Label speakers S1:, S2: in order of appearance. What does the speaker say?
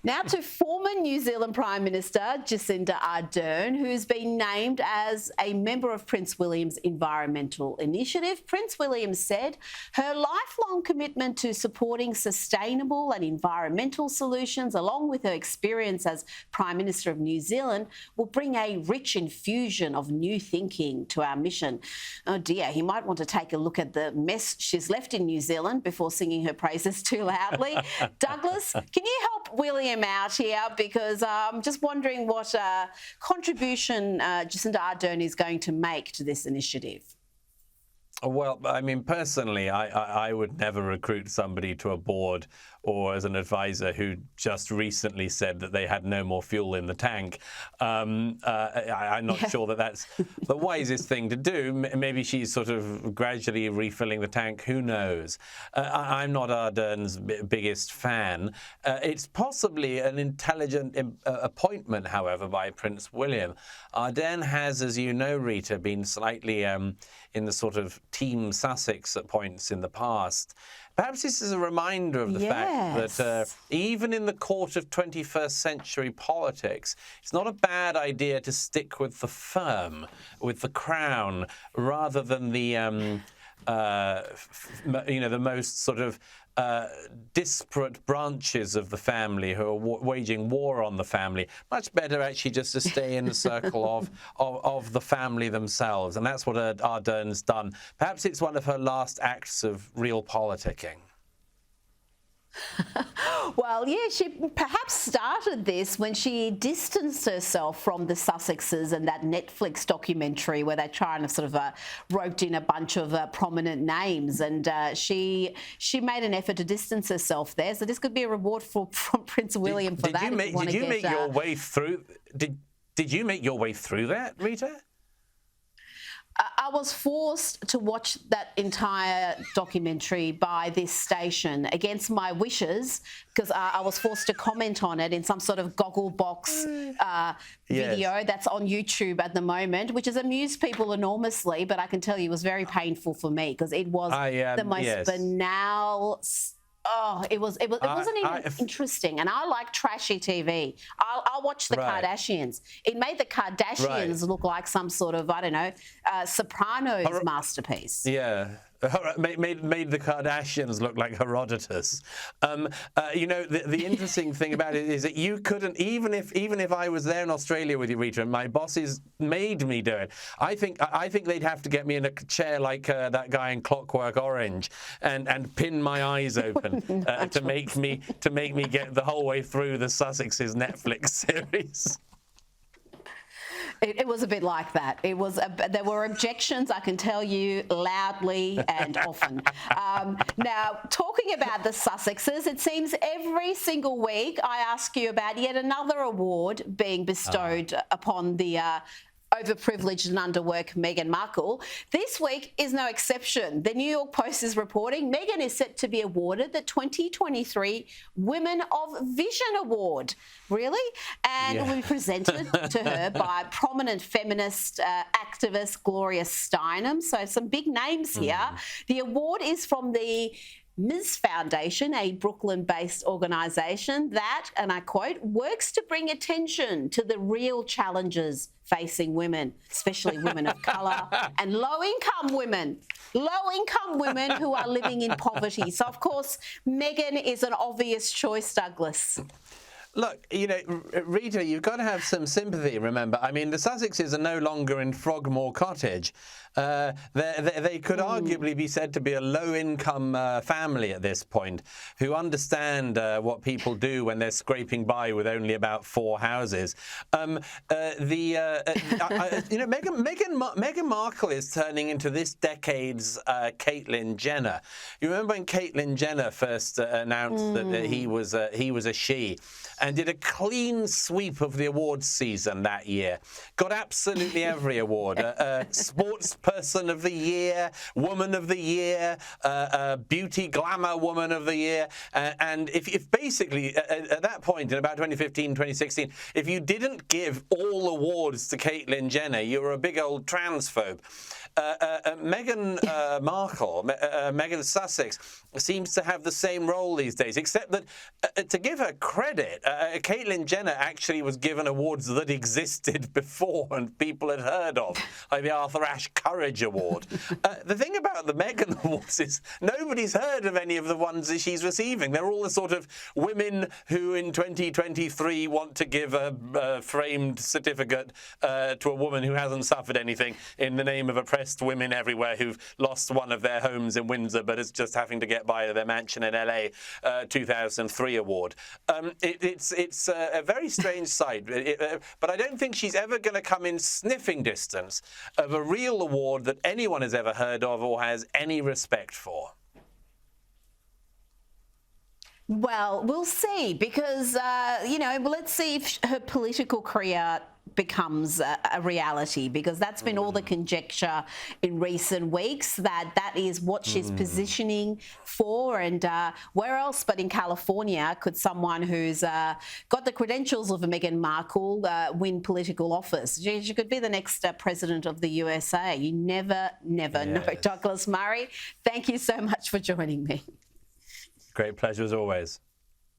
S1: Now to former New Zealand Prime Minister Jacinda Ardern, who's been named as a member of Prince William's Environmental Initiative. Prince William said her lifelong commitment to supporting sustainable and environmental solutions, along with her experience as Prime Minister of New Zealand, will bring a rich infusion of new thinking to our mission. Oh dear, he might want to take a look at the mess she's left in New Zealand before singing her praises too loudly. Douglas, can you help William out here? Because I'm just wondering what contribution Jacinda Ardern is going to make to this initiative.
S2: Well, I mean, personally, I would never recruit somebody to a board or as an advisor who just recently said that they had no more fuel in the tank. I'm not sure that that's the wisest thing to do. Maybe she's sort of gradually refilling the tank. Who knows? I'm not Ardern's biggest fan. It's possibly an intelligent appointment, however, by Prince William. Ardern has, as you know, Rita, been slightly in the sort of Team Sussex at points in the past. Perhaps this is a reminder of the fact that even in the court of 21st century politics, it's not a bad idea to stick with the firm, with the crown, rather than the, the most sort of disparate branches of the family who are waging war on the family. Much better actually just to stay in the circle of the family themselves. And that's what Ardern's done. Perhaps it's one of her last acts of real politicking.
S1: Well, yeah, she perhaps started this when she distanced herself from the Sussexes and that Netflix documentary where they try and sort of roped in a bunch of prominent names, and she made an effort to distance herself there. So this could be a reward from Prince William for that.
S2: Did you make your way through? Did you make your way through that, Rita?
S1: I was forced to watch that entire documentary by this station against my wishes, because I was forced to comment on it in some sort of goggle box video that's on YouTube at the moment, which has amused people enormously. But I can tell you it was very painful for me because it was the most banal. Oh, it wasn't even interesting. And I like trashy TV. I'll watch the Kardashians. It made the Kardashians look like some sort of, I don't know, Sopranos masterpiece.
S2: Yeah. Made the Kardashians look like Herodotus. The interesting thing about it is that you couldn't, even if I was there in Australia with you, Rita, and my bosses made me do it. I think they'd have to get me in a chair like that guy in Clockwork Orange and pin my eyes open to make me get the whole way through the Sussexes Netflix series.
S1: It was a bit like that. It was. There were objections, I can tell you, loudly and often. Now, talking about the Sussexes, it seems every single week I ask you about yet another award being bestowed upon the overprivileged and underworked Meghan Markle. This week is no exception. The New York Post is reporting Meghan is set to be awarded the 2023 Women of Vision Award. Really? And will be presented to her by prominent feminist activist Gloria Steinem. So some big names here. The award is from the Ms. Foundation, a Brooklyn-based organisation that, and I quote, works to bring attention to the real challenges facing women, especially women of colour and low-income women who are living in poverty. So, of course, Meghan is an obvious choice, Douglas.
S2: Look, Rita, you've got to have some sympathy, remember. I mean, the Sussexes are no longer in Frogmore Cottage. They could arguably be said to be a low-income family at this point who understand what people do when they're scraping by with only about 4 houses. Meghan Markle is turning into this decade's Caitlyn Jenner. You remember when Caitlyn Jenner first announced that he was a she, and did a clean sweep of the awards season that year. Got absolutely every award. Sports Person of the Year, Woman of the Year, Beauty Glamour Woman of the Year. And if basically, at that point, in about 2015, 2016, if you didn't give all awards to Caitlyn Jenner, you were a big old transphobe. Meghan Markle, Meghan Sussex, seems to have the same role these days, except that, to give her credit, Caitlyn Jenner actually was given awards that existed before and people had heard of, like the Arthur Ashe Courage Award. The thing about the Meghan Awards is nobody's heard of any of the ones that she's receiving. They're all the sort of women who in 2023 want to give a framed certificate to a woman who hasn't suffered anything in the name of oppressed women everywhere who've lost one of their homes in Windsor but is just having to get by their mansion in LA 2003 award. It's a very strange sight, but I don't think she's ever going to come in sniffing distance of a real award that anyone has ever heard of or has any respect for.
S1: Well, we'll see, because, let's see if her political career becomes a reality, because that's been all the conjecture in recent weeks, that is what she's positioning for. And where else but in California could someone who's got the credentials of a Meghan Markle win political office? She could be the next president of the USA. You never know. Douglas Murray, thank you so much for joining me.
S2: Great pleasure as always.